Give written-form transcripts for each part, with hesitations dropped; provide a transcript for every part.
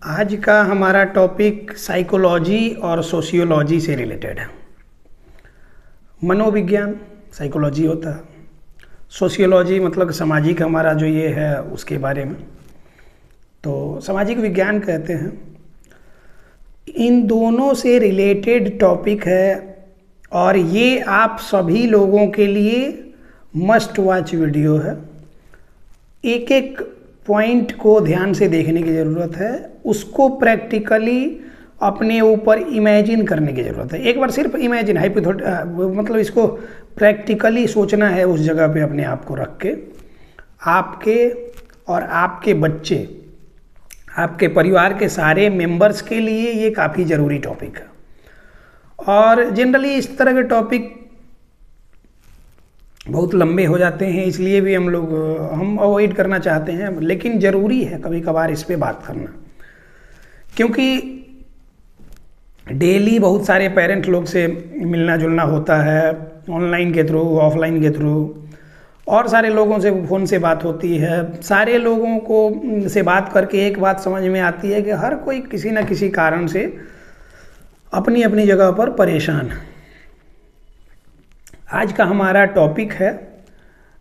आज का हमारा टॉपिक साइकोलॉजी और सोशियोलॉजी से रिलेटेड है। मनोविज्ञान साइकोलॉजी होता है, सोशियोलॉजी मतलब सामाजिक हमारा जो ये है उसके बारे में, तो सामाजिक विज्ञान कहते हैं। इन दोनों से रिलेटेड टॉपिक है और ये आप सभी लोगों के लिए मस्ट वॉच वीडियो है। एक एक पॉइंट को ध्यान से देखने की ज़रूरत है, उसको प्रैक्टिकली अपने ऊपर इमेजिन करने की ज़रूरत है। एक बार सिर्फ इमेजिन मतलब इसको प्रैक्टिकली सोचना है उस जगह पे अपने आप को रख के। आपके और आपके बच्चे, आपके परिवार के सारे मेंबर्स के लिए ये काफ़ी ज़रूरी टॉपिक है। और जनरली इस तरह के टॉपिक बहुत लंबे हो जाते हैं, इसलिए भी हम अवॉइड करना चाहते हैं, लेकिन ज़रूरी है कभी कभार इस पे बात करना, क्योंकि डेली बहुत सारे पेरेंट लोग से मिलना जुलना होता है, ऑनलाइन के थ्रू, ऑफलाइन के थ्रू, और सारे लोगों से फ़ोन से बात होती है। सारे लोगों को से बात करके एक बात समझ में आती है कि हर कोई किसी न किसी कारण से अपनी अपनी जगह पर परेशान है। आज का हमारा टॉपिक है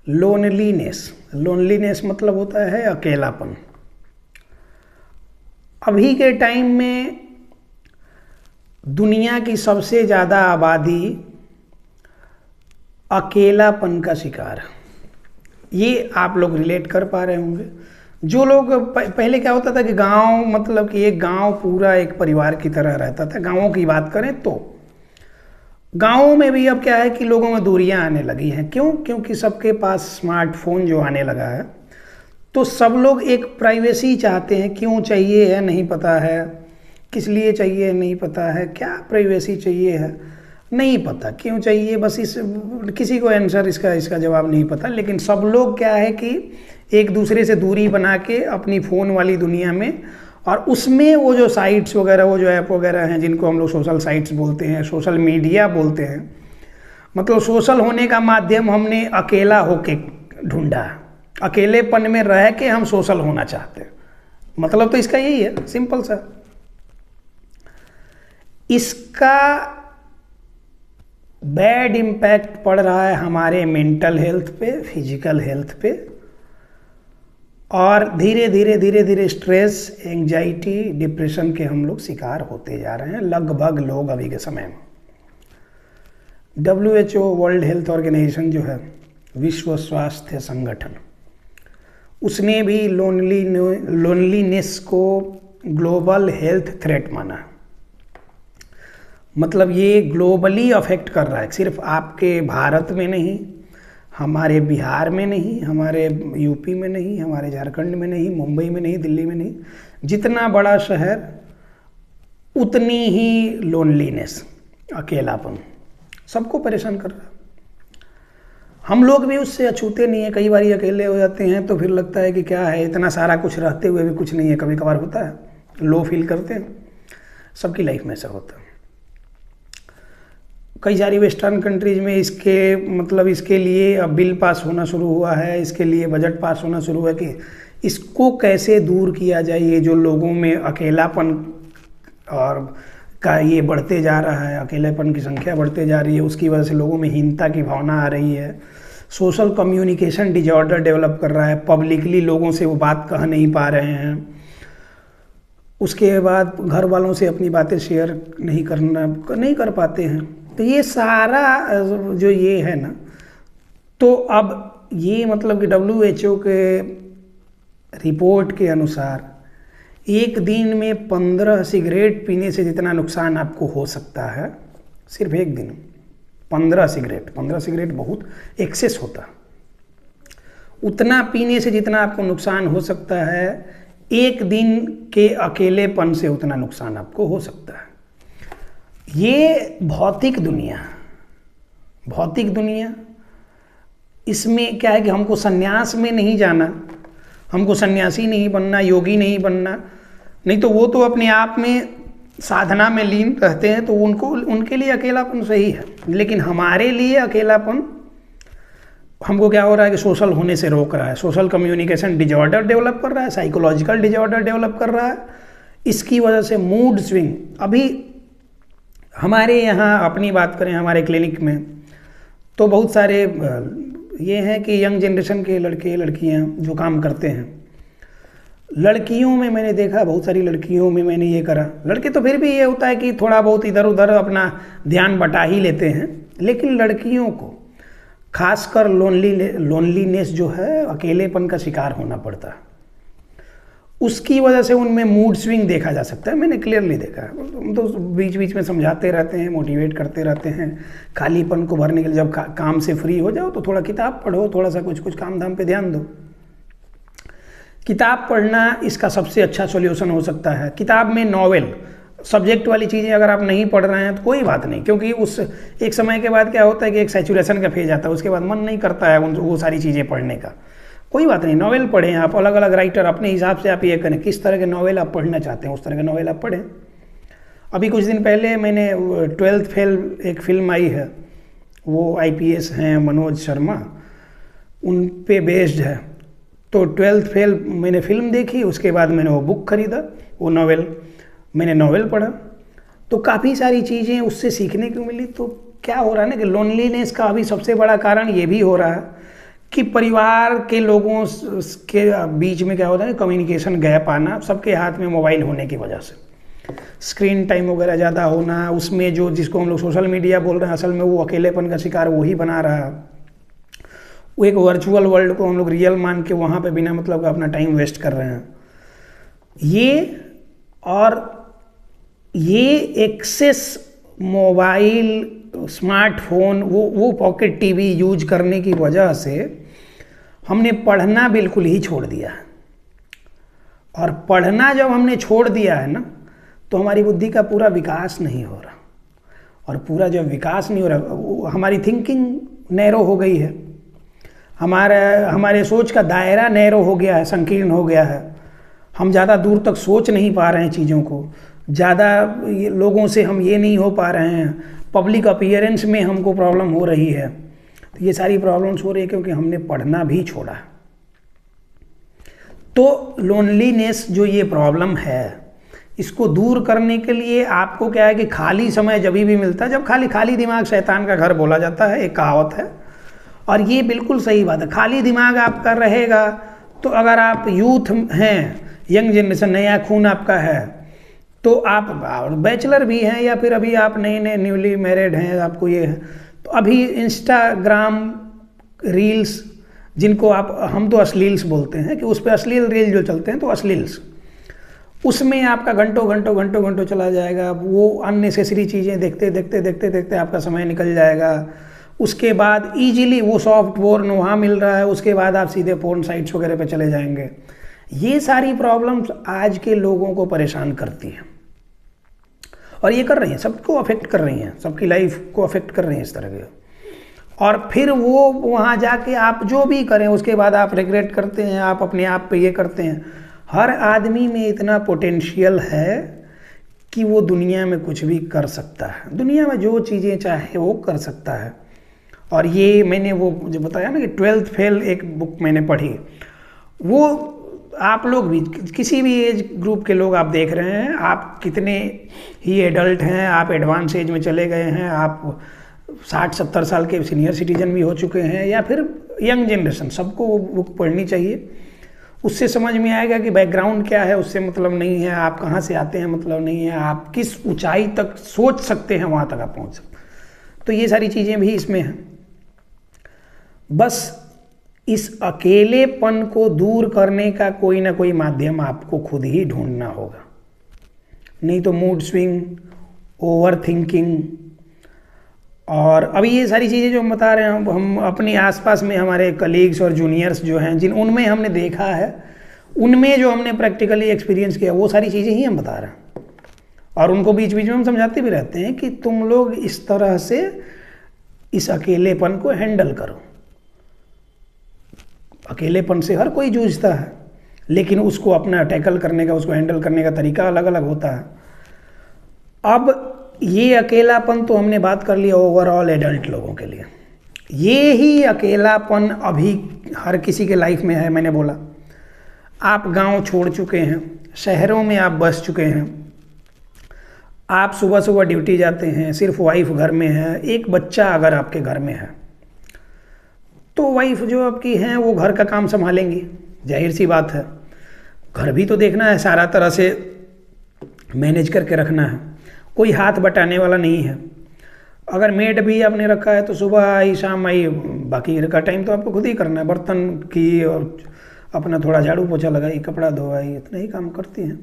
लोनलीनेस। लोनलीनेस मतलब होता है अकेलापन। अभी के टाइम में दुनिया की सबसे ज़्यादा आबादी अकेलापन का शिकार है। ये आप लोग रिलेट कर पा रहे होंगे। जो लोग पहले क्या होता था कि गांव मतलब कि एक गांव पूरा एक परिवार की तरह रहता था। गांवों की बात करें तो गांवों में भी अब क्या है कि लोगों में दूरियां आने लगी हैं। क्यों? क्योंकि सबके पास स्मार्टफोन जो आने लगा है, तो सब लोग एक प्राइवेसी चाहते हैं। क्यों चाहिए है नहीं पता है, किस लिए चाहिए है नहीं पता है, क्या प्राइवेसी चाहिए है नहीं पता, क्यों चाहिए बस किसी को आंसर इसका जवाब नहीं पता। लेकिन सब लोग क्या है कि एक दूसरे से दूरी बना के अपनी फ़ोन वाली दुनिया में, और उसमें वो जो साइट्स वगैरह, वो जो ऐप वगैरह हैं जिनको हम लोग सोशल साइट्स बोलते हैं, सोशल मीडिया बोलते हैं, मतलब सोशल होने का माध्यम हमने अकेला होके ढूंढा। अकेलेपन में रह के हम सोशल होना चाहते हैं। मतलब तो इसका यही है, सिंपल सा। इसका बैड इम्पैक्ट पड़ रहा है हमारे मेंटल हेल्थ पे, फिजिकल हेल्थ पे, और धीरे धीरे स्ट्रेस, एंजाइटी, डिप्रेशन के हम लोग शिकार होते जा रहे हैं लगभग लोग अभी के समय में। WHO वर्ल्ड हेल्थ ऑर्गेनाइजेशन जो है, विश्व स्वास्थ्य संगठन, उसने भी लोनलीनेस को ग्लोबल हेल्थ थ्रेट माना है। मतलब ये ग्लोबली अफेक्ट कर रहा है, सिर्फ आपके भारत में नहीं, हमारे बिहार में नहीं, हमारे यूपी में नहीं, हमारे झारखंड में नहीं, मुंबई में नहीं, दिल्ली में नहीं। जितना बड़ा शहर उतनी ही लोनलीनेस, अकेलापन सबको परेशान कर रहा है। हम लोग भी उससे अछूते नहीं है। कई बार अकेले हो जाते हैं तो फिर लगता है कि क्या है, इतना सारा कुछ रहते हुए भी कुछ नहीं है। कभी कभार होता है, लो फील करते हैं, सबकी लाइफ में ऐसा होता है। कई सारी वेस्टर्न कंट्रीज में इसके लिए अब बिल पास होना शुरू हुआ है, इसके लिए बजट पास होना शुरू हुआ है कि इसको कैसे दूर किया जाए। ये जो लोगों में अकेलापन और का ये बढ़ते जा रहा है, अकेलेपन की संख्या बढ़ते जा रही है, उसकी वजह से लोगों में हीनता की भावना आ रही है। सोशल कम्युनिकेशन डिजॉर्डर डेवलप कर रहा है, पब्लिकली लोगों से वो बात कह नहीं पा रहे हैं। उसके बाद घर वालों से अपनी बातें शेयर नहीं कर पाते हैं। तो ये सारा जो ये है ना, तो अब ये मतलब कि WHO के रिपोर्ट के अनुसार एक दिन में 15 सिगरेट पीने से जितना नुकसान आपको हो सकता है, सिर्फ एक दिन 15 सिगरेट बहुत एक्सेस होता है। उतना पीने से जितना आपको नुकसान हो सकता है, एक दिन के अकेलेपन से उतना नुकसान आपको हो सकता है। ये भौतिक दुनिया, इसमें क्या है कि हमको सन्यास में नहीं जाना, हमको सन्यासी नहीं बनना, योगी नहीं बनना, नहीं तो वो तो अपने आप में साधना में लीन रहते हैं, तो उनके लिए अकेलापन सही है। लेकिन हमारे लिए अकेलापन हमको क्या हो रहा है कि सोशल होने से रोक रहा है, सोशल कम्युनिकेशन डिजॉर्डर डेवलप कर रहा है, साइकोलॉजिकल डिजॉर्डर डेवलप कर रहा है। इसकी वजह से मूड स्विंग। अभी हमारे यहाँ अपनी बात करें, हमारे क्लिनिक में तो बहुत सारे ये हैं कि यंग जनरेशन के लड़के लड़कियाँ जो काम करते हैं। लड़कियों में मैंने देखा, बहुत सारी लड़कियों में मैंने ये करा, लड़के तो फिर भी ये होता है कि थोड़ा बहुत इधर उधर अपना ध्यान बटा ही लेते हैं, लेकिन लड़कियों को खासकर लोनलीनेस जो है, अकेलेपन का शिकार होना पड़ता है। उसकी वजह से उनमें मूड स्विंग देखा जा सकता है, मैंने क्लियरली देखा है। हम तो बीच बीच में समझाते रहते हैं, मोटिवेट करते रहते हैं, खालीपन को भरने के लिए। जब काम से फ्री हो जाओ तो थोड़ा किताब पढ़ो, थोड़ा सा कुछ काम धाम पे ध्यान दो। किताब पढ़ना इसका सबसे अच्छा सॉल्यूशन हो सकता है। किताब में नॉवेल सब्जेक्ट वाली चीज़ें अगर आप नहीं पढ़ रहे हैं तो कोई बात नहीं, क्योंकि उस एक समय के बाद क्या होता है कि एक सैचुरेशन का फेज आता है, उसके बाद मन नहीं करता है वो सारी चीज़ें पढ़ने का। कोई बात नहीं, नॉवेल पढ़ें आप, अलग अलग राइटर अपने हिसाब से आप ये करें, किस तरह के नॉवेल आप पढ़ना चाहते हैं उस तरह के नॉवेल आप पढ़ें। अभी कुछ दिन पहले मैंने 12th फेल एक फ़िल्म आई है, वो IPS हैं मनोज शर्मा, उन पे बेस्ड है। तो 12th फेल मैंने फ़िल्म देखी, उसके बाद मैंने वो बुक खरीदा, वो नॉवेल मैंने नॉवेल पढ़ा, तो काफ़ी सारी चीज़ें उससे सीखने को मिली। तो क्या हो रहा है ना कि लोनलीनेस का अभी सबसे बड़ा कारण ये भी हो रहा है कि परिवार के लोगों के बीच में क्या होता है, कम्युनिकेशन गैप आना, सबके हाथ में मोबाइल होने की वजह से स्क्रीन टाइम वगैरह ज़्यादा होना, उसमें जो जिसको हम लोग सोशल मीडिया बोल रहे हैं, असल में वो अकेलेपन का शिकार वही बना रहा है। वो एक वर्चुअल वर्ल्ड को हम लोग रियल मान के वहाँ पे बिना मतलब का अपना टाइम वेस्ट कर रहे हैं। ये एक्सेस मोबाइल, स्मार्टफोन, वो पॉकेट टीवी यूज करने की वजह से हमने पढ़ना बिल्कुल ही छोड़ दिया है। और पढ़ना जब हमने छोड़ दिया है ना, तो हमारी बुद्धि का पूरा विकास नहीं हो रहा, और पूरा जब विकास नहीं हो रहा, हमारी थिंकिंग नैरो हो गई है, हमारे सोच का दायरा नैरो हो गया है, संकीर्ण हो गया है। हम ज़्यादा दूर तक सोच नहीं पा रहे हैं चीज़ों को, ज़्यादा लोगों से हम ये नहीं हो पा रहे हैं, पब्लिक अपीयरेंस में हमको प्रॉब्लम हो रही है। तो ये सारी प्रॉब्लम्स हो रही है क्योंकि हमने पढ़ना भी छोड़ा। तो लोनलीनेस जो ये प्रॉब्लम है, इसको दूर करने के लिए आपको क्या है कि खाली समय जब भी मिलता है, जब खाली दिमाग शैतान का घर बोला जाता है, एक कहावत है, और ये बिल्कुल सही बात है। खाली दिमाग आपका रहेगा तो अगर आप यूथ हैं, यंग जनरेशन, नया खून आपका है, तो आप बैचलर भी हैं या फिर अभी आप नए न्यूली मैरिड हैं, आपको ये है, तो अभी इंस्टाग्राम रील्स, जिनको हम तो अश्लील्स बोलते हैं, कि उस पर अश्लील रील जो चलते हैं, तो अश्लील्स, उसमें आपका घंटों चला जाएगा। वो अननेसेसरी चीज़ें देखते आपका समय निकल जाएगा। उसके बाद ईजिली वो सॉफ्ट पोर्न वहाँ मिल रहा है, उसके बाद आप सीधे पोर्न साइट्स वगैरह पे चले जाएंगे। ये सारी प्रॉब्लम्स आज के लोगों को परेशान करती हैं, और ये कर रही हैं, सबको अफेक्ट कर रही हैं, सबकी लाइफ को अफेक्ट कर रही हैं इस तरह के। और फिर वो वहाँ जाके आप जो भी करें, उसके बाद आप रिग्रेट करते हैं, आप अपने आप पे ये करते हैं। हर आदमी में इतना पोटेंशियल है कि वो दुनिया में कुछ भी कर सकता है, दुनिया में जो चीज़ें चाहे वो कर सकता है। और ये मैंने वो जो बताया ना कि 12th फेल एक बुक मैंने पढ़ी, वो आप लोग भी, किसी भी एज ग्रुप के लोग आप देख रहे हैं, आप कितने ही एडल्ट हैं, आप एडवांस एज में चले गए हैं, आप 60-70 साल के सीनियर सिटीजन भी हो चुके हैं, या फिर यंग जनरेशन, सबको वो बुक पढ़नी चाहिए। उससे समझ में आएगा कि बैकग्राउंड क्या है, उससे मतलब नहीं है, आप कहाँ से आते हैं मतलब नहीं है, आप किस ऊंचाई तक सोच सकते हैं, वहाँ तक आप पहुँच सकते हैं। तो ये सारी चीज़ें भी इसमें हैं। बस इस अकेलेपन को दूर करने का कोई ना कोई माध्यम आपको खुद ही ढूंढना होगा, नहीं तो मूड स्विंग, ओवर थिंकिंग, और अभी ये सारी चीज़ें जो हम बता रहे हैं, हम अपने आसपास में हमारे कलीग्स और जूनियर्स जो हैं, उनमें हमने देखा है, उनमें जो हमने प्रैक्टिकली एक्सपीरियंस किया, वो सारी चीज़ें ही हम बता रहे हैं। और उनको बीच बीच में हम समझाते भी रहते हैं कि तुम लोग इस तरह से इस अकेलेपन को हैंडल करो। अकेलेपन से हर कोई जूझता है, लेकिन उसको अपना टैकल करने का, उसको हैंडल करने का तरीका अलग अलग होता है। अब ये अकेलापन तो हमने बात कर लिया ओवरऑल एडल्ट लोगों के लिए। ये ही अकेलापन अभी हर किसी के लाइफ में है। मैंने बोला आप गांव छोड़ चुके हैं, शहरों में आप बस चुके हैं, आप सुबह सुबह ड्यूटी जाते हैं, सिर्फ वाइफ घर में है, एक बच्चा अगर आपके घर में है तो वाइफ जो आपकी हैं वो घर का काम संभालेंगी, जाहिर सी बात है। घर भी तो देखना है, सारा तरह से मैनेज करके रखना है, कोई हाथ बटाने वाला नहीं है। अगर मेड भी आपने रखा है तो सुबह आई शाम आई, बाकी का टाइम तो आपको खुद ही करना है। बर्तन की और अपना थोड़ा झाड़ू पोछा लगाई, कपड़ा धोवाई, इतना ही काम करती हैं।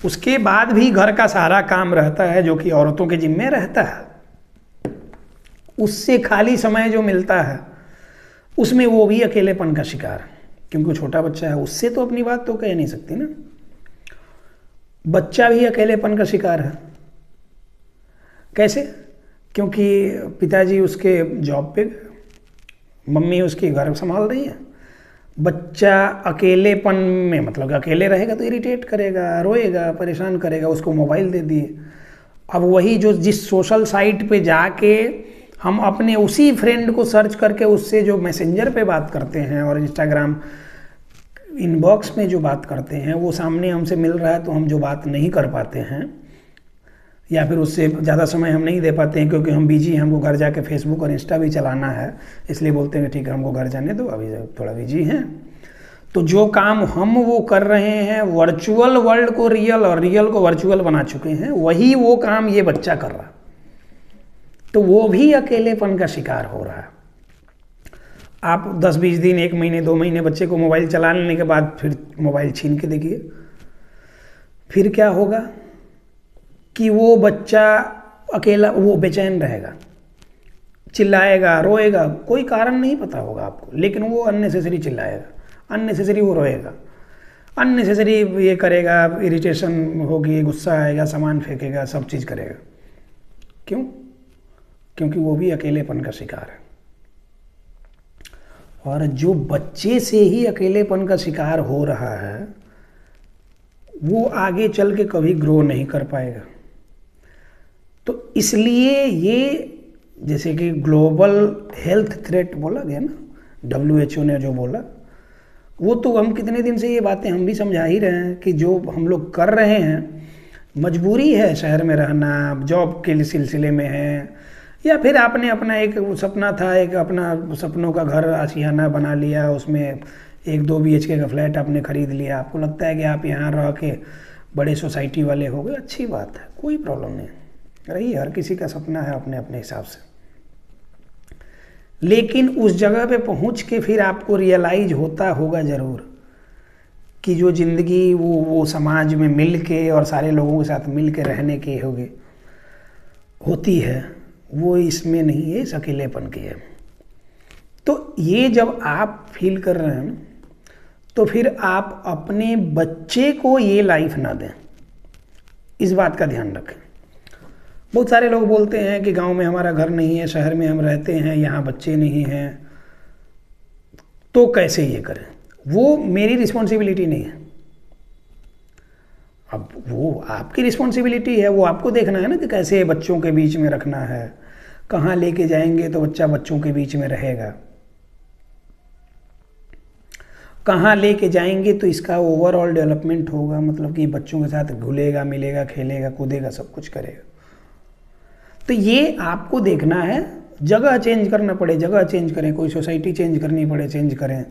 उसके बाद भी घर का सारा काम रहता है जो कि औरतों के जिम्मे रहता है। उससे खाली समय जो मिलता है उसमें वो भी अकेलेपन का शिकार है, क्योंकि छोटा बच्चा है, उससे तो अपनी बात तो कह नहीं सकती ना। बच्चा भी अकेलेपन का शिकार है। कैसे? क्योंकि पिताजी उसके जॉब पे, मम्मी उसकी घर संभाल रही है। बच्चा अकेलेपन में, मतलब अकेले रहेगा तो इरिटेट करेगा, रोएगा, परेशान करेगा, उसको मोबाइल दे दिए। अब वही जो जिस सोशल साइट पे जाके हम अपने उसी फ्रेंड को सर्च करके उससे जो मैसेंजर पे बात करते हैं और इंस्टाग्राम इनबॉक्स में जो बात करते हैं, वो सामने हमसे मिल रहा है तो हम जो बात नहीं कर पाते हैं या फिर उससे ज़्यादा समय हम नहीं दे पाते हैं क्योंकि हम बिजी हैं, हमको घर जाके फेसबुक और इंस्टा भी चलाना है, इसलिए बोलते हैं ठीक है हमको घर जाने दो, अभी थोड़ा बिजी हैं। तो जो काम हम वो कर रहे हैं, वर्चुअल वर्ल्ड को रियल और रियल को वर्चुअल बना चुके हैं, वही वो काम ये बच्चा कर रहा है। तो वो भी अकेलेपन का शिकार हो रहा है। आप 10-20 दिन, 1 महीने, 2 महीने बच्चे को मोबाइल चला लेने के बाद फिर मोबाइल छीन के देखिए, फिर क्या होगा कि वो बच्चा अकेला, वो बेचैन रहेगा, चिल्लाएगा, रोएगा, कोई कारण नहीं पता होगा आपको, लेकिन वो अननेसेसरी चिल्लाएगा, अननेसेसरी वो रोएगा, अननेसेसरी ये करेगा, इरिटेशन होगी, गुस्सा आएगा, सामान फेंकेगा, सब चीज़ करेगा। क्यों? क्योंकि वो भी अकेलेपन का शिकार है। और जो बच्चे से ही अकेलेपन का शिकार हो रहा है वो आगे चल के कभी ग्रो नहीं कर पाएगा। तो इसलिए ये, जैसे कि ग्लोबल हेल्थ थ्रेट बोला गया ना, WHO ने जो बोला, वो तो हम कितने दिन से ये बातें हम भी समझा ही रहे हैं कि जो हम लोग कर रहे हैं, मजबूरी है शहर में रहना, जॉब के सिलसिले में है, या फिर आपने अपना एक सपना था, एक अपना सपनों का घर आशियाना बना लिया, उसमें 1-2 BHK का फ्लैट आपने खरीद लिया, आपको लगता है कि आप यहाँ रह के बड़े सोसाइटी वाले हो गए, अच्छी बात है, कोई प्रॉब्लम नहीं रही, हर किसी का सपना है अपने अपने हिसाब से। लेकिन उस जगह पे पहुँच के फिर आपको रियलाइज होता होगा ज़रूर कि जो ज़िंदगी वो समाज में मिल के और सारे लोगों के साथ मिल के रहने की होती है, वो इसमें नहीं है, इस अकेलेपन की है। तो ये जब आप फील कर रहे हैं तो फिर आप अपने बच्चे को ये लाइफ ना दें, इस बात का ध्यान रखें। बहुत सारे लोग बोलते हैं कि गांव में हमारा घर नहीं है, शहर में हम रहते हैं, यहाँ बच्चे नहीं हैं, तो कैसे ये करें? वो मेरी रिस्पॉन्सिबिलिटी नहीं है। अब वो आपकी रिस्पॉन्सिबिलिटी है, वो आपको देखना है ना कि कैसे बच्चों के बीच में रखना है, कहाँ लेके जाएंगे तो बच्चा बच्चों के बीच में रहेगा, कहाँ लेके जाएंगे तो इसका ओवरऑल डेवलपमेंट होगा, मतलब कि बच्चों के साथ घुलेगा, मिलेगा, खेलेगा, कूदेगा, सब कुछ करेगा। तो ये आपको देखना है। जगह चेंज करना पड़े, जगह चेंज करें, कोई सोसाइटी चेंज करनी पड़े, चेंज करें।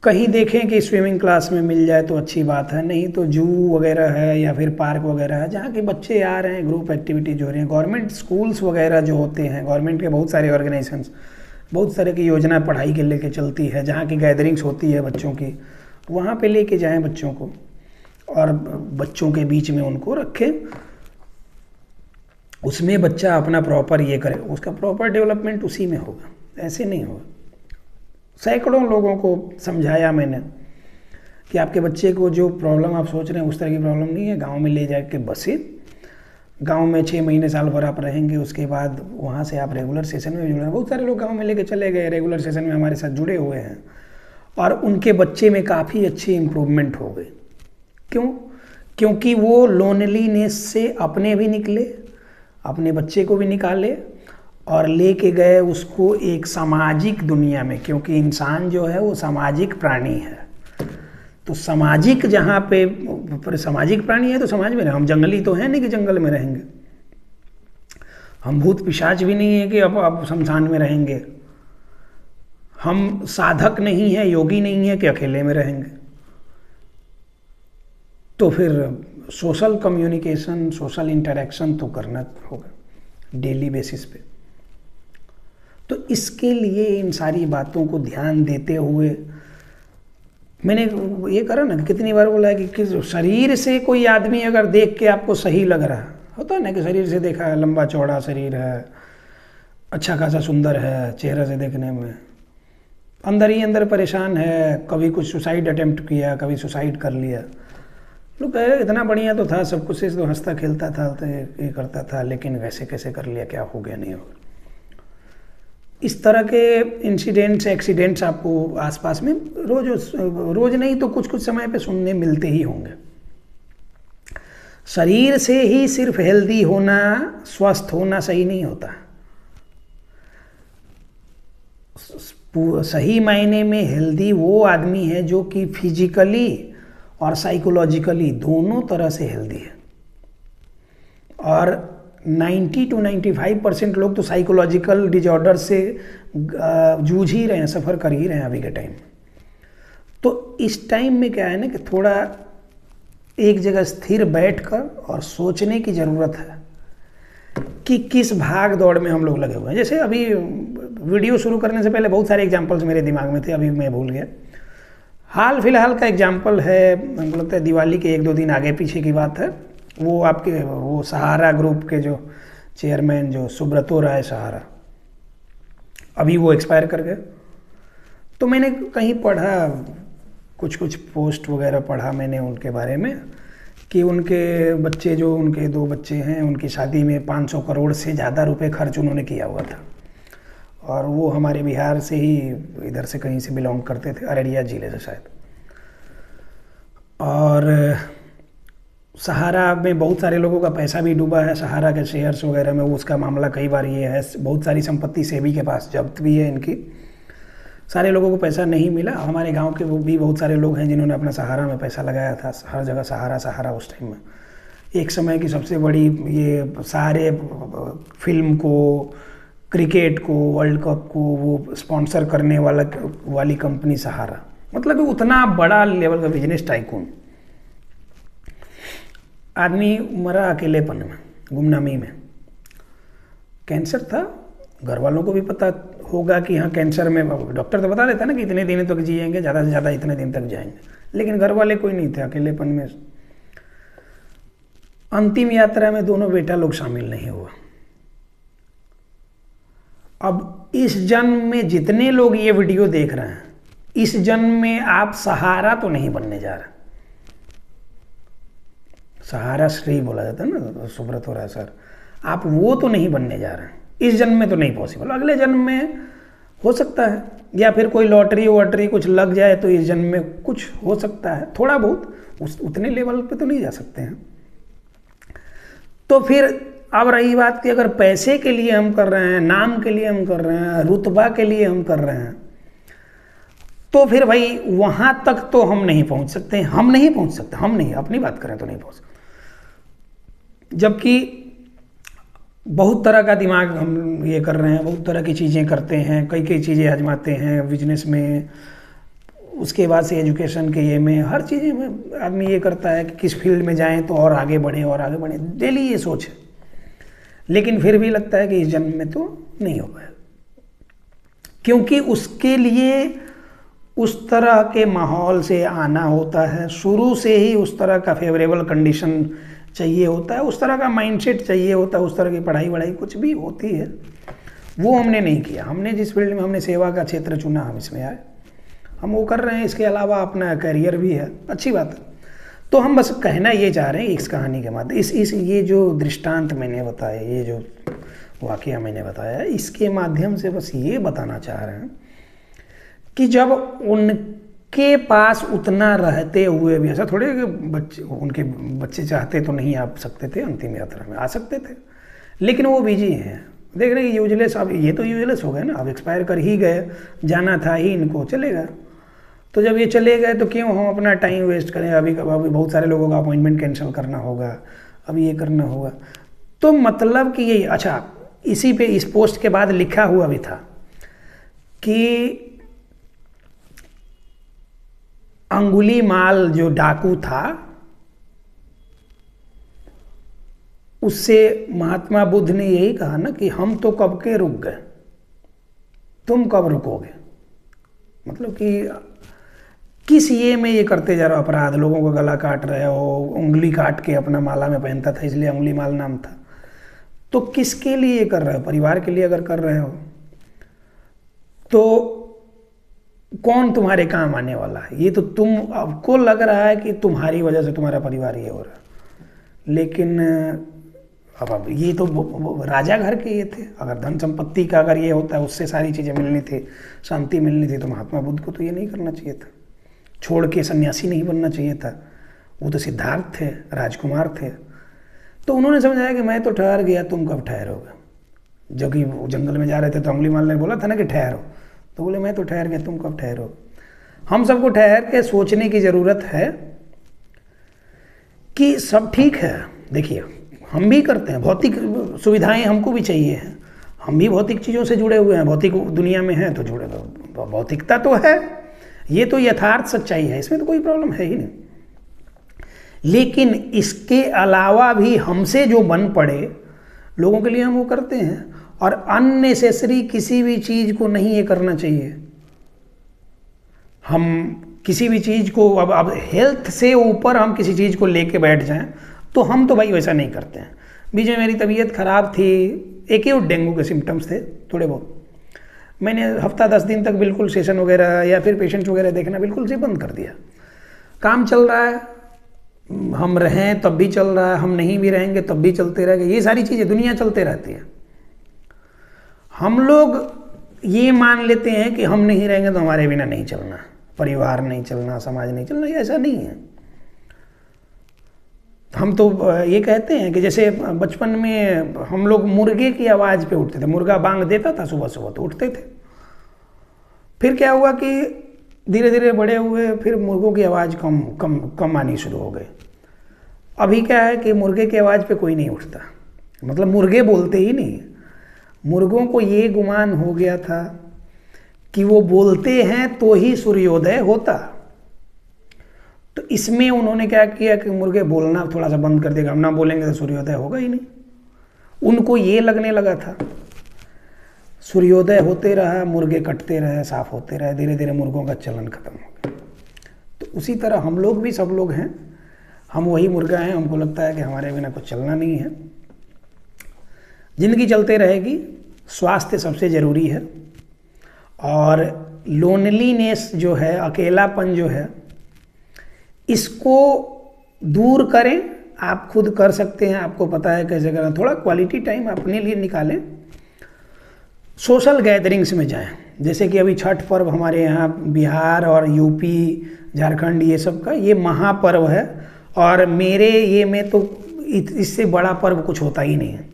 कहीं देखें कि स्विमिंग क्लास में मिल जाए तो अच्छी बात है, नहीं तो जू वगैरह है या फिर पार्क वगैरह है जहाँ के बच्चे आ रहे हैं, ग्रुप एक्टिविटीज हो रही हैं। गवर्नमेंट स्कूल्स वगैरह जो होते हैं, गवर्नमेंट के बहुत सारे ऑर्गेनाइजेशंस बहुत सारे की योजना पढ़ाई के लेके चलती है, जहाँ की गैदरिंग्स होती है बच्चों की, वहाँ पे लेके जाएं बच्चों को और बच्चों के बीच में उनको रखें, उसमें बच्चा अपना प्रॉपर ये करे, उसका प्रॉपर डेवलपमेंट उसी में होगा, ऐसे नहीं होगा। सैकड़ों लोगों को समझाया मैंने कि आपके बच्चे को जो प्रॉब्लम आप सोच रहे हैं उस तरह की प्रॉब्लम नहीं है। गांव में ले जाके बसे, गांव में 6 महीने साल भर आप रहेंगे, उसके बाद वहाँ से आप रेगुलर सेशन में जुड़े। बहुत सारे लोग गांव में लेके चले गए, रेगुलर सेशन में हमारे साथ जुड़े हुए हैं और उनके बच्चे में काफ़ी अच्छी इम्प्रूवमेंट हो गई। क्यों? क्योंकि वो लोनलीनेस से अपने भी निकले, अपने बच्चे को भी निकाले और लेके गए उसको एक सामाजिक दुनिया में, क्योंकि इंसान जो है वो सामाजिक प्राणी है। तो सामाजिक जहाँ पे सामाजिक प्राणी है तो समाज में रहे, हम जंगली तो हैं नहीं कि जंगल में रहेंगे, हम भूत पिशाच भी नहीं है कि अब शमशान में रहेंगे, हम साधक नहीं है, योगी नहीं है कि अकेले में रहेंगे। तो फिर सोशल कम्युनिकेशन, सोशल इंटरेक्शन तो करना होगा डेली बेसिस पे। तो इसके लिए इन सारी बातों को ध्यान देते हुए मैंने ये करा ना, कितनी बार बोला है कि शरीर से कोई आदमी अगर देख के आपको सही लग रहा होता है ना, कि शरीर से देखा है, लंबा चौड़ा शरीर है, अच्छा खासा सुंदर है चेहरा से देखने में, अंदर ही अंदर परेशान है, कभी कुछ सुसाइड अटेम्प्ट किया, कभी सुसाइड कर लिया, लोग कह रहे इतना बढ़िया तो था, सब कुछ से तो हंसता खेलता था, तो ये करता था, लेकिन वैसे कैसे कर लिया, क्या हो गया, नहीं हो गया। इस तरह के इंसिडेंट्स, एक्सीडेंट्स आपको आसपास में रोज नहीं तो कुछ कुछ समय पे सुनने मिलते ही होंगे। शरीर से ही सिर्फ हेल्दी होना, स्वस्थ होना सही नहीं होता। सही मायने में हेल्दी वो आदमी है जो कि फिजिकली और साइकोलॉजिकली दोनों तरह से हेल्दी है। और 90 to 95% लोग तो साइकोलॉजिकल डिजॉर्डर से जूझ ही रहे हैं, सफ़र कर ही रहे हैं अभी के टाइम। तो इस टाइम में क्या है ना कि थोड़ा एक जगह स्थिर बैठकर और सोचने की ज़रूरत है कि किस भाग दौड़ में हम लोग लगे हुए हैं। जैसे अभी वीडियो शुरू करने से पहले बहुत सारे एग्जांपल्स मेरे दिमाग में थे, अभी मैं भूल गया। हाल फिलहाल का एग्जांपल है, हमको लगता है दिवाली के 1-2 दिन आगे पीछे की बात है। वो सहारा ग्रुप के जो चेयरमैन जो सुब्रतो राय सहारा, अभी वो एक्सपायर कर गए। तो मैंने कहीं पढ़ा, कुछ पोस्ट वगैरह पढ़ा मैंने उनके बारे में कि उनके बच्चे, जो उनके 2 बच्चे हैं, उनकी शादी में 500 करोड़ से ज़्यादा रुपए खर्च उन्होंने किया हुआ था। और वो हमारे बिहार से ही, इधर से कहीं से बिलोंग करते थे, अररिया जिले से शायद। और सहारा में बहुत सारे लोगों का पैसा भी डूबा है, सहारा के शेयर्स वगैरह में। उसका मामला कई बार ये है, बहुत सारी संपत्ति सेबी के पास जब्त भी है इनकी। सारे लोगों को पैसा नहीं मिला। हमारे गांव के भी बहुत सारे लोग हैं जिन्होंने अपना सहारा में पैसा लगाया था, हर जगह सहारा सहारा। उस टाइम में एक समय की सबसे बड़ी, ये सारे फिल्म को, क्रिकेट को, वर्ल्ड कप को वो स्पॉन्सर करने वाली कंपनी सहारा, मतलब उतना बड़ा लेवल का बिजनेस टाइकून। आदमी मरा अकेलेपन में, गुमनामी में। कैंसर था, घर वालों को भी पता होगा कि हाँ कैंसर में, डॉक्टर तो बता देता ना कि इतने दिन तक जिएंगे, ज़्यादा से ज़्यादा इतने दिन तक जाएंगे, लेकिन घर वाले कोई नहीं थे, अकेलेपन में। अंतिम यात्रा में दोनों बेटा लोग शामिल नहीं हुआ। अब इस जन्म में जितने लोग ये वीडियो देख रहे हैं, इस जन्म में आप सहारा तो नहीं बनने जा रहे। सहारा श्री बोला जाता है ना, सुब्रतो राय सर, आप वो तो नहीं बनने जा रहे हैं। इस जन्म में तो नहीं पॉसिबल, अगले जन्म में हो सकता है, या फिर कोई लॉटरी वॉटरी कुछ लग जाए तो इस जन्म में कुछ हो सकता है, थोड़ा बहुत। उतने लेवल पे तो नहीं जा सकते हैं। तो फिर अब रही बात कि अगर पैसे के लिए हम कर रहे हैं, नाम के लिए हम कर रहे हैं, रुतबा के लिए हम कर रहे हैं, तो फिर भाई वहां तक तो हम नहीं पहुंच सकते। हम नहीं पहुंच सकते, हम नहीं, अपनी बात करें तो नहीं पहुंच सकते। जबकि बहुत तरह का दिमाग हम ये कर रहे हैं, बहुत तरह की चीज़ें करते हैं, कई चीज़ें आजमाते हैं बिजनेस में, उसके बाद से एजुकेशन के ये में, हर चीज़ में आदमी ये करता है कि किस फील्ड में जाएं तो और आगे बढ़ें और आगे बढ़ें, डेली ये सोच है। लेकिन फिर भी लगता है कि इस जन्म में तो नहीं हो पाएगा, क्योंकि उसके लिए उस तरह के माहौल से आना होता है, शुरू से ही उस तरह का फेवरेबल कंडीशन चाहिए होता है, उस तरह का माइंडसेट चाहिए होता है, उस तरह की पढ़ाई वढ़ाई कुछ भी होती है, वो हमने नहीं किया। हमने जिस फील्ड में हमने सेवा का क्षेत्र चुना, हम इसमें आए, हम वो कर रहे हैं। इसके अलावा अपना करियर भी है, अच्छी बात है। तो हम बस कहना ये चाह रहे हैं इस कहानी के माध्यम, इस ये जो दृष्टांत मैंने बताया, ये जो वाकया मैंने बताया, इसके माध्यम से बस ये बताना चाह रहे हैं कि जब उनके पास उतना रहते हुए भी, ऐसा थोड़े कि बच्चे, उनके बच्चे चाहते तो नहीं आ सकते थे अंतिम यात्रा में, आ सकते थे, लेकिन वो बिजी हैं। देख रहे हैं यूजलेस, अब ये तो यूजलेस हो गए ना, अब एक्सपायर कर ही गए, जाना था ही इनको, चलेगा। तो जब ये चले गए तो क्यों हम अपना टाइम वेस्ट करें, अभी बहुत सारे लोगों का अपॉइंटमेंट कैंसिल करना होगा, अभी ये करना होगा। तो मतलब कि ये अच्छा, इसी पे इस पोस्ट के बाद लिखा हुआ भी था कि अंगुलीमाल जो डाकू था उससे महात्मा बुद्ध ने यही कहा ना कि हम तो कब के रुक गए, तुम कब रुकोगे। मतलब कि किस ये में ये करते जा रहे हो अपराध, लोगों का गला काट रहे हो, उंगली काट के अपना माला में पहनता था इसलिए उंगली माल नाम था। तो किसके लिए कर रहे हो, परिवार के लिए अगर कर रहे हो तो कौन तुम्हारे काम आने वाला है। ये तो तुम, आपको लग रहा है कि तुम्हारी वजह से तुम्हारा परिवार ये हो रहा है, लेकिन अब ये तो राजा घर के ये थे। अगर धन संपत्ति का अगर ये होता है उससे सारी चीज़ें मिलनी थी, शांति मिलनी थी, तो महात्मा बुद्ध को तो ये नहीं करना चाहिए था, छोड़ के सन्यासी नहीं बनना चाहिए था। वो तो सिद्धार्थ थे, राजकुमार थे। तो उन्होंने समझाया कि मैं तो ठहर गया, तुम कब ठहरोगे। जब कि जंगल में जा रहे थे तो अंगुलीमाल ने बोला था ना कि ठहरो, तो बोले मैं तो ठहर गया, तुम कब ठहरो। हम सबको ठहर के सोचने की ज़रूरत है कि सब ठीक है। देखिए हम भी करते हैं, भौतिक सुविधाएं हमको भी चाहिए हैं, हम भी भौतिक चीज़ों से जुड़े हुए हैं, भौतिक दुनिया में हैं तो जुड़े, भौतिकता तो है, ये तो यथार्थ सच्चाई है, इसमें तो कोई प्रॉब्लम है ही नहीं। लेकिन इसके अलावा भी हमसे जो बन पड़े लोगों के लिए हम वो करते हैं, और अननेसेसरी किसी भी चीज़ को नहीं ये करना चाहिए। हम किसी भी चीज़ को अब हेल्थ से ऊपर हम किसी चीज़ को लेके बैठ जाएं तो हम तो भाई वैसा नहीं करते हैं। बीच में मेरी तबीयत ख़राब थी, एक ही डेंगू के सिम्टम्स थे थोड़े बहुत, मैंने हफ्ता 10 दिन तक बिल्कुल सेशन वगैरह या फिर पेशेंट्स वगैरह देखना बिल्कुल से बंद कर दिया। काम चल रहा है, हम रहें तब भी चल रहा है, हम नहीं भी रहेंगे तब भी चलते रहेंगे, ये सारी चीज़ें दुनिया चलते रहती है। हम लोग ये मान लेते हैं कि हम नहीं रहेंगे तो हमारे बिना नहीं चलना, परिवार नहीं चलना, समाज नहीं चलना, ये ऐसा नहीं है। हम तो ये कहते हैं कि जैसे बचपन में हम लोग मुर्गे की आवाज़ पे उठते थे, मुर्गा बांग देता था सुबह सुबह तो उठते थे। फिर क्या हुआ कि धीरे धीरे बड़े हुए, फिर मुर्गों की आवाज़ कम कम कम आनी शुरू हो गई। अभी क्या है कि मुर्गे की आवाज़ पे कोई नहीं उठता, मतलब मुर्गे बोलते ही नहीं। मुर्गों को ये गुमान हो गया था कि वो बोलते हैं तो ही सूर्योदय होता। तो इसमें उन्होंने क्या किया कि मुर्गे बोलना थोड़ा सा बंद कर देगा, हम ना बोलेंगे तो सूर्योदय होगा ही नहीं। उनको ये लगने लगा था, सूर्योदय होते रहा, मुर्गे कटते रहे, साफ होते रहे, धीरे धीरे मुर्गों का चलन खत्म हो गया। तो उसी तरह हम लोग भी, सब लोग हैं, हम वही मुर्गा हैं, हमको लगता है कि हमारे बिना कुछ चलना नहीं है। जिंदगी चलते रहेगी, स्वास्थ्य सबसे ज़रूरी है, और लोनलीनेस जो है, अकेलापन जो है, इसको दूर करें। आप खुद कर सकते हैं, आपको पता है कैसे करना। थोड़ा क्वालिटी टाइम अपने लिए निकालें, सोशल गैदरिंग्स में जाएं। जैसे कि अभी छठ पर्व हमारे यहाँ बिहार और यूपी, झारखंड, ये सब का ये महापर्व है, और मेरे ये में तो इससे बड़ा पर्व कुछ होता ही नहीं है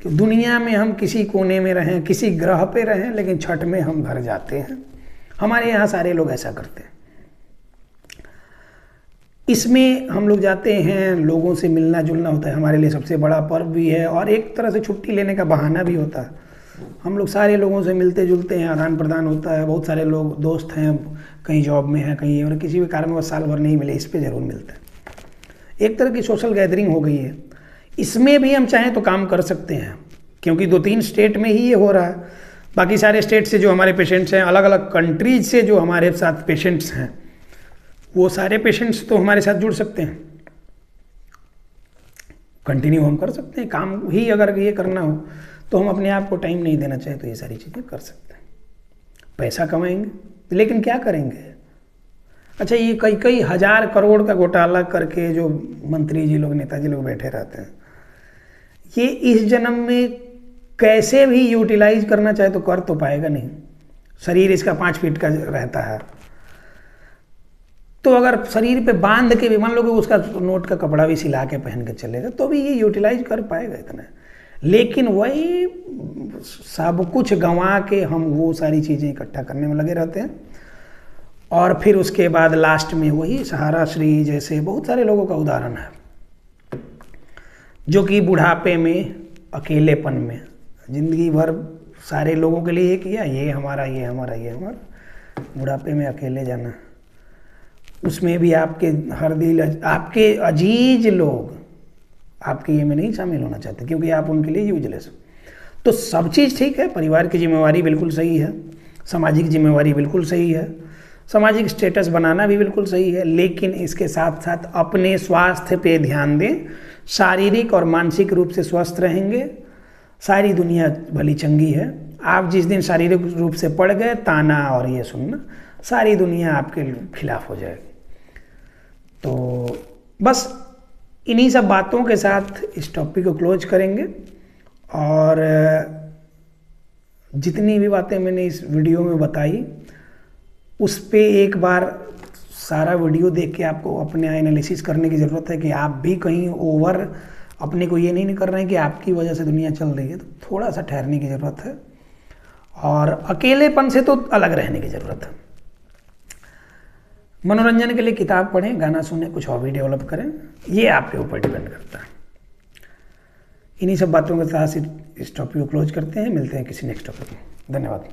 कि दुनिया में हम किसी कोने में रहें, किसी ग्रह पे रहें, लेकिन छठ में हम घर जाते हैं। हमारे यहाँ सारे लोग ऐसा करते हैं। इसमें हम लोग जाते हैं, लोगों से मिलना जुलना होता है, हमारे लिए सबसे बड़ा पर्व भी है, और एक तरह से छुट्टी लेने का बहाना भी होता है। हम लोग सारे लोगों से मिलते जुलते हैं, आदान प्रदान होता है। बहुत सारे लोग दोस्त हैं, कहीं जॉब में हैं, कहीं, और किसी भी कारणवश साल भर नहीं मिले, इस पर ज़रूर मिलते हैं। एक तरह की सोशल गैदरिंग हो गई है। इसमें भी हम चाहें तो काम कर सकते हैं, क्योंकि 2-3 स्टेट में ही ये हो रहा है। बाकी सारे स्टेट से जो हमारे पेशेंट्स हैं, अलग अलग कंट्रीज से जो हमारे साथ पेशेंट्स हैं, वो सारे पेशेंट्स तो हमारे साथ जुड़ सकते हैं, कंटिन्यू हम कर सकते हैं। काम ही अगर ये करना हो तो हम अपने आप को टाइम नहीं देना चाहे तो ये सारी चीज़ें कर सकते हैं। पैसा कमाएंगे, लेकिन क्या करेंगे। अच्छा, ये कई हजार करोड़ का घोटाला करके जो मंत्री जी लोग, नेताजी लोग बैठे रहते हैं, ये इस जन्म में कैसे भी यूटिलाइज करना चाहे तो कर तो पाएगा नहीं। शरीर इसका 5 फीट का रहता है, तो अगर शरीर पे बांध के भी, मान लो कि उसका नोट का कपड़ा भी सिला के पहन के चलेगा, तो भी ये यूटिलाइज कर पाएगा इतना। लेकिन वही सब कुछ गंवा के हम वो सारी चीज़ें इकट्ठा करने में लगे रहते हैं, और फिर उसके बाद लास्ट में वही सहारा श्री जैसे बहुत सारे लोगों का उदाहरण है, जो कि बुढ़ापे में अकेलेपन में ज़िंदगी भर सारे लोगों के लिए ये किया, ये हमारा, ये हमारा, ये हमारा, बुढ़ापे में अकेले जाना। उसमें भी आपके हर दिल, आपके अजीज लोग आपके ये में नहीं शामिल होना चाहते क्योंकि आप उनके लिए यूजलेस हो। तो सब चीज़ ठीक है, परिवार की जिम्मेवारी बिल्कुल सही है, सामाजिक जिम्मेवारी बिल्कुल सही है, सामाजिक स्टेटस बनाना भी बिल्कुल सही है, लेकिन इसके साथ साथ अपने स्वास्थ्य पे ध्यान दें। शारीरिक और मानसिक रूप से स्वस्थ रहेंगे, सारी दुनिया भली चंगी है। आप जिस दिन शारीरिक रूप से पड़ गए, ताना और ये सुनना, सारी दुनिया आपके खिलाफ हो जाएगी। तो बस इन्हीं सब बातों के साथ इस टॉपिक को क्लोज करेंगे। और जितनी भी बातें मैंने इस वीडियो में बताई, उस पे एक बार सारा वीडियो देख के आपको अपने एनालिसिस करने की ज़रूरत है कि आप भी कहीं ओवर अपने को ये नहीं कर रहे हैं कि आपकी वजह से दुनिया चल रही है। तो थोड़ा सा ठहरने की ज़रूरत है और अकेलेपन से तो अलग रहने की ज़रूरत है। मनोरंजन के लिए किताब पढ़ें, गाना सुनें, कुछ हॉबी डेवलप करें, ये आपके ऊपर डिपेंड करता है। इन्हीं सब बातों के साथ इस टॉपिक को क्लोज करते हैं। मिलते हैं किसी नेक्स्ट टॉपिक में। धन्यवाद।